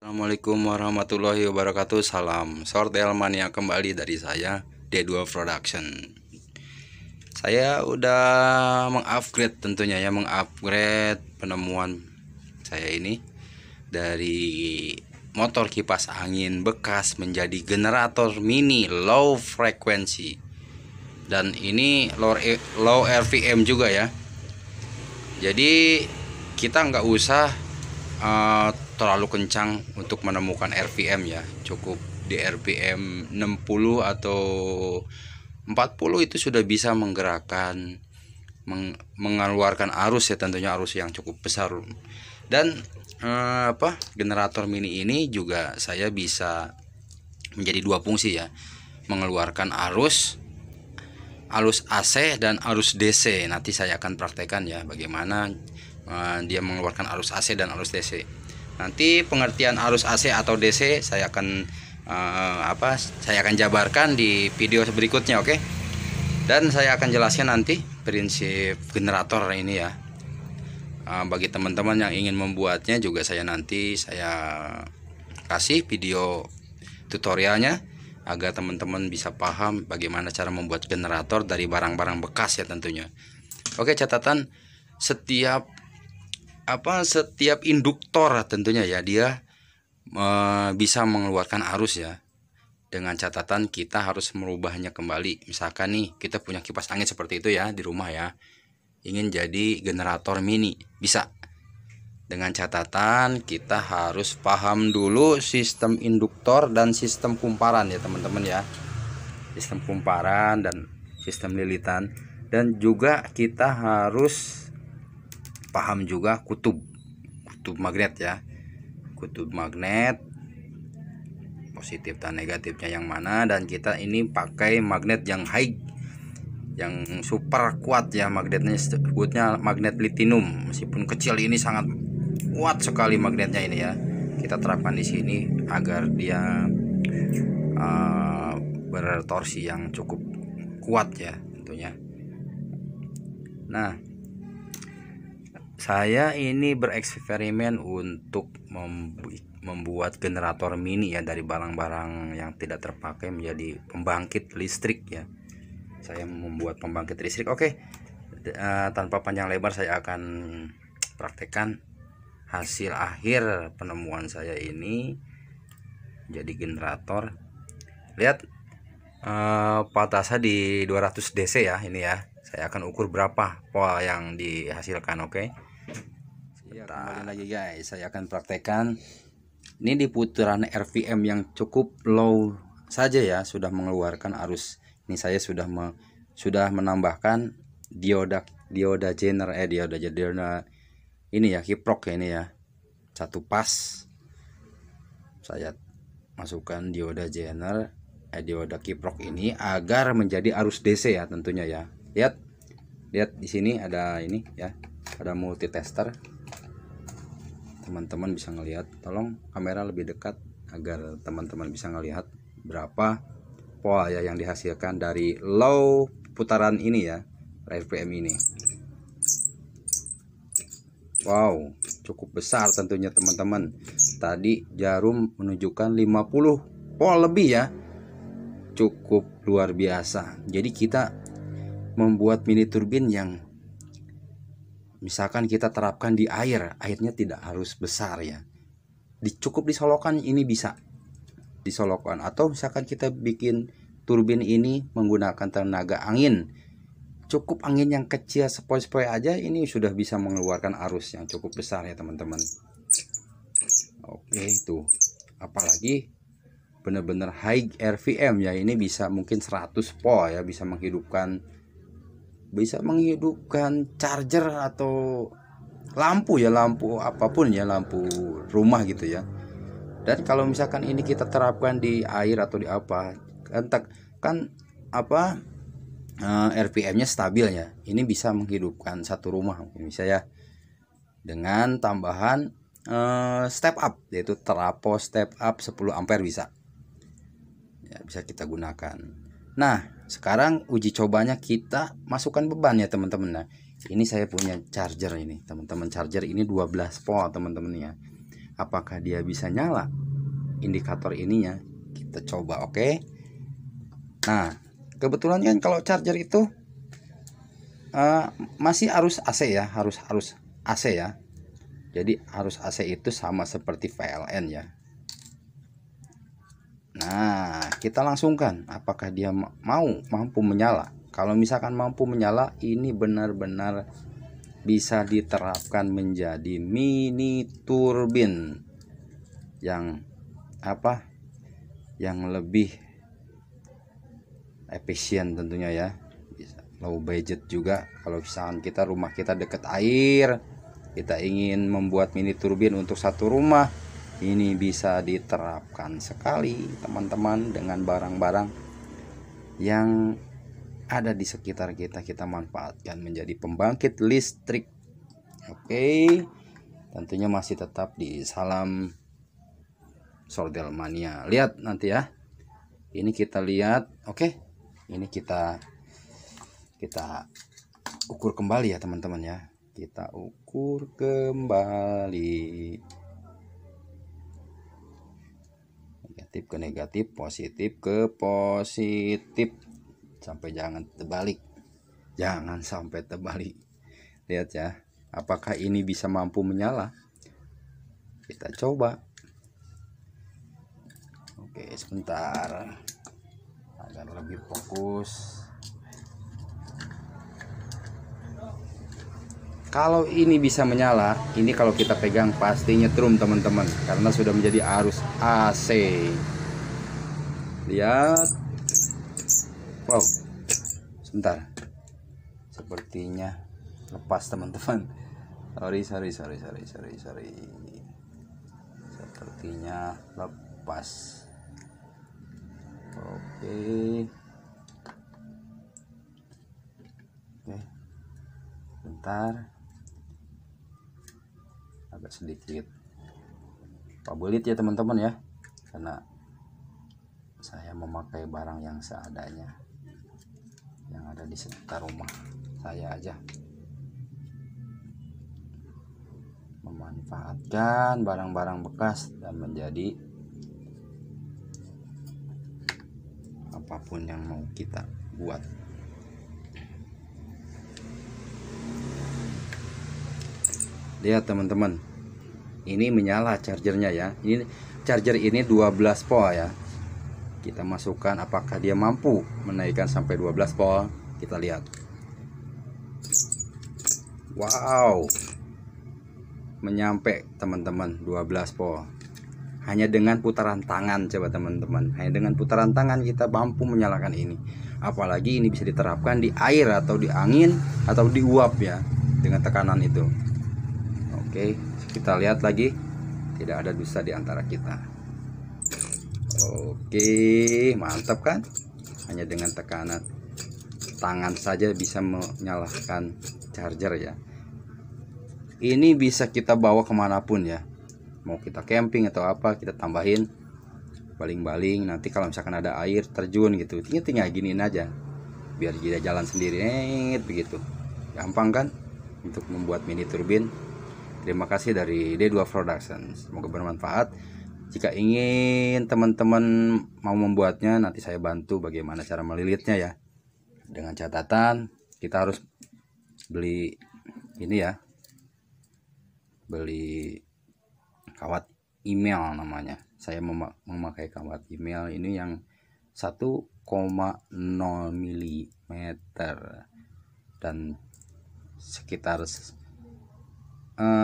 Assalamualaikum warahmatullahi wabarakatuh. Salam Sortel Mania kembali dari saya D2 Production. Saya udah mengupgrade tentunya ya, mengupgrade penemuan saya ini dari motor kipas angin bekas menjadi generator mini low frequency. Dan ini low RPM juga ya. Jadi kita nggak usah terlalu kencang untuk menemukan RPM ya, cukup di RPM 60 atau 40 itu sudah bisa menggerakkan mengeluarkan arus ya, tentunya arus yang cukup besar. Dan generator mini ini juga saya bisa menjadi dua fungsi ya, mengeluarkan arus AC dan arus DC. Nanti saya akan praktekkan ya bagaimana dia mengeluarkan arus AC dan arus DC. Nanti pengertian arus AC atau DC saya akan jabarkan di video berikutnya, oke? Dan saya akan jelaskan nanti prinsip generator ini ya. Bagi teman-teman yang ingin membuatnya juga saya kasih video tutorialnya agar teman-teman bisa paham bagaimana cara membuat generator dari barang-barang bekas ya tentunya. Oke, catatan setiap induktor tentunya ya, dia bisa mengeluarkan arus ya, dengan catatan kita harus merubahnya kembali. Misalkan nih kita punya kipas angin seperti itu ya di rumah ya, ingin jadi generator mini, bisa. Dengan catatan kita harus paham dulu sistem induktor dan sistem kumparan ya teman-teman ya, sistem kumparan dan sistem lilitan. Dan juga kita harus paham juga kutub magnet ya, kutub magnet positif dan negatifnya yang mana. Dan kita ini pakai magnet yang high, yang super kuat ya, magnetnya sebutnya magnet platinum. Meskipun kecil, ini sangat kuat sekali magnetnya ini ya. Kita terapkan di sini agar dia bertorsi yang cukup kuat ya tentunya. Nah, saya ini bereksperimen untuk membuat generator mini ya dari barang-barang yang tidak terpakai menjadi pembangkit listrik ya. Saya membuat pembangkit listrik. Oke, tanpa panjang lebar saya akan praktekkan hasil akhir penemuan saya ini jadi generator. Lihat voltase di 200 DC ya ini ya. Saya akan ukur berapa volt yang dihasilkan. Oke. Kembali lagi guys, saya akan praktekkan ini di putaran RPM yang cukup low saja ya, sudah mengeluarkan arus. Ini saya sudah menambahkan dioda jener ini ya, kiprok ya, ini ya, satu pas saya masukkan dioda jener dioda kiprok ini agar menjadi arus DC ya tentunya ya. Lihat di sini ada ini ya, ada multitester. Teman-teman bisa ngelihat, tolong kamera lebih dekat agar teman-teman bisa ngelihat berapa volt ya yang dihasilkan dari low putaran ini ya, RPM ini. Wow, cukup besar tentunya teman-teman. Tadi jarum menunjukkan 50 volt lebih ya, cukup luar biasa. Jadi kita membuat mini turbin yang misalkan kita terapkan di airnya tidak harus besar ya, cukup disolokan, ini bisa disolokan. Atau misalkan kita bikin turbin ini menggunakan tenaga angin, cukup angin yang kecil sepoi-sepoi aja ini sudah bisa mengeluarkan arus yang cukup besar ya teman-teman. Oke, itu apalagi benar-benar high RPM ya, ini bisa mungkin 100 volt ya, bisa menghidupkan charger atau lampu ya, lampu apapun ya, lampu rumah gitu ya. Dan kalau misalkan ini kita terapkan di air atau di apa kan RPM-nya stabil ya, ini bisa menghidupkan satu rumah bisa ya, dengan tambahan step up, yaitu trafo step up 10 ampere bisa ya, bisa kita gunakan. Nah, sekarang uji cobanya kita masukkan beban ya teman-teman. Nah, ini saya punya charger ini teman-teman, charger ini 12 volt teman-teman ya. apakah dia bisa nyala indikator ininya. Kita coba. Oke. Nah, kebetulan kan kalau charger itu masih arus AC ya, harus AC ya. Jadi arus AC itu sama seperti PLN ya. Nah, kita langsungkan apakah dia mampu menyala. Kalau misalkan mampu menyala, ini benar-benar bisa diterapkan menjadi mini turbin yang yang lebih efisien tentunya ya. Bisa low budget juga. Kalau misalkan rumah kita dekat air, kita ingin membuat mini turbin untuk satu rumah, ini bisa diterapkan sekali teman-teman dengan barang-barang yang ada di sekitar kita. Kita manfaatkan menjadi pembangkit listrik. Oke, tentunya masih tetap di Salam Sordelmania. Lihat nanti ya, ini kita lihat. Oke, ini kita ukur kembali ya teman-teman ya. Kita ukur kembali, negatif ke negatif, positif ke positif, sampai jangan sampai terbalik. Lihat ya, apakah ini bisa mampu menyala. Kita coba. Oke, sebentar agar lebih fokus. Kalau ini bisa menyala, ini kalau kita pegang pasti nyetrum teman-teman, karena sudah menjadi arus AC. Lihat. Wow, sebentar, sepertinya lepas teman-teman. Sorry. Sepertinya lepas. Oke, bentar, agak sedikit pabelit ya teman-teman ya, karena saya memakai barang yang seadanya, yang ada di sekitar rumah saya aja, memanfaatkan barang-barang bekas dan menjadi apapun yang mau kita buat. Lihat teman-teman, ini menyala chargernya ya. Ini charger ini 12 volt ya. Kita masukkan, apakah dia mampu menaikkan sampai 12 volt. Kita lihat. Wow, menyampe teman-teman 12 volt. Hanya dengan putaran tangan, coba teman-teman. Hanya dengan putaran tangan kita mampu menyalakan ini. Apalagi ini bisa diterapkan di air atau di angin atau di uap ya, dengan tekanan itu. Oke, kita lihat lagi. Tidak ada dusta di antara kita. Oke, mantap kan? Hanya dengan tekanan tangan saja bisa menyalakan charger ya. Ini bisa kita bawa kemanapun ya. Mau kita camping atau apa, kita tambahin baling-baling. Nanti kalau misalkan ada air terjun gitu, tinggal giniin aja, biar dia jalan sendiri. Begitu gampang kan untuk membuat mini turbin. Terima kasih dari D2 Production, semoga bermanfaat. Jika ingin teman-teman mau membuatnya, nanti saya bantu bagaimana cara melilitnya ya. Dengan catatan kita harus beli ini ya, beli kawat email namanya. Saya memakai kawat email ini yang 1,0 mm dan sekitar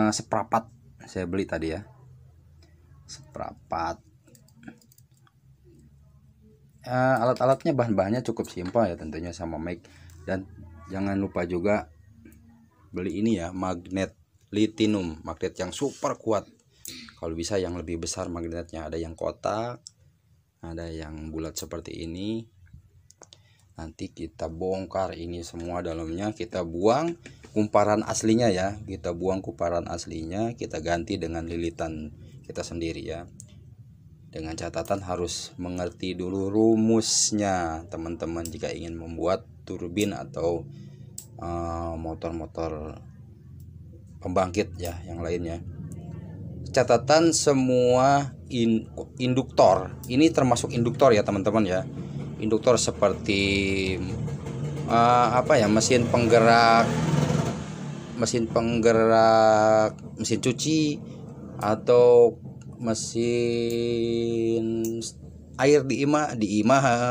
seprapat saya beli tadi ya, seprapat. Alat-alatnya, bahan-bahannya cukup simpel ya tentunya, sama mic. Dan jangan lupa juga beli ini ya, magnet litium, magnet yang super kuat. Kalau bisa yang lebih besar magnetnya, ada yang kotak, ada yang bulat seperti ini. Nanti kita bongkar ini semua dalamnya, kita buang kumparan aslinya ya, kita buang kumparan aslinya, kita ganti dengan lilitan kita sendiri ya. Dengan catatan harus mengerti dulu rumusnya teman-teman jika ingin membuat turbin atau motor-motor pembangkit ya yang lainnya. catatan semua induktor ini termasuk induktor ya teman-teman ya. Induktor seperti mesin penggerak mesin cuci atau mesin air di imah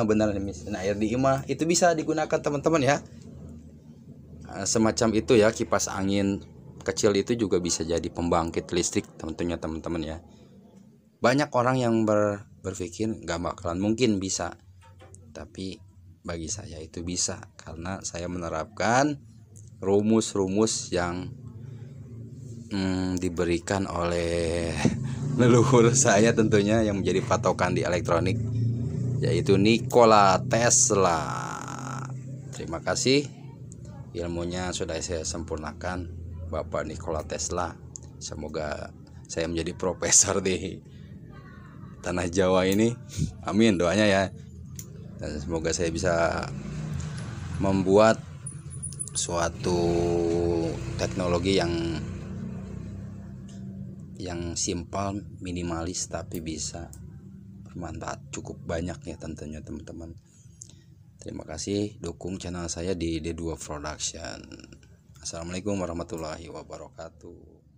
benar, mesin air di imah itu bisa digunakan teman-teman ya. Semacam itu ya, kipas angin kecil itu juga bisa jadi pembangkit listrik tentunya teman-teman ya. Banyak orang yang berpikir nggak bakalan mungkin bisa, tapi bagi saya itu bisa karena saya menerapkan rumus-rumus yang diberikan oleh leluhur saya tentunya yang menjadi patokan di elektronik, yaitu Nikola Tesla. Terima kasih, ilmunya sudah saya sempurnakan Bapak Nikola Tesla. Semoga saya menjadi profesor di tanah Jawa ini, amin doanya ya. Dan semoga saya bisa membuat suatu teknologi yang simpel, minimalis, tapi bisa bermanfaat cukup banyak ya tentunya teman-teman. Terima kasih, dukung channel saya di D2 Production. Assalamualaikum warahmatullahi wabarakatuh.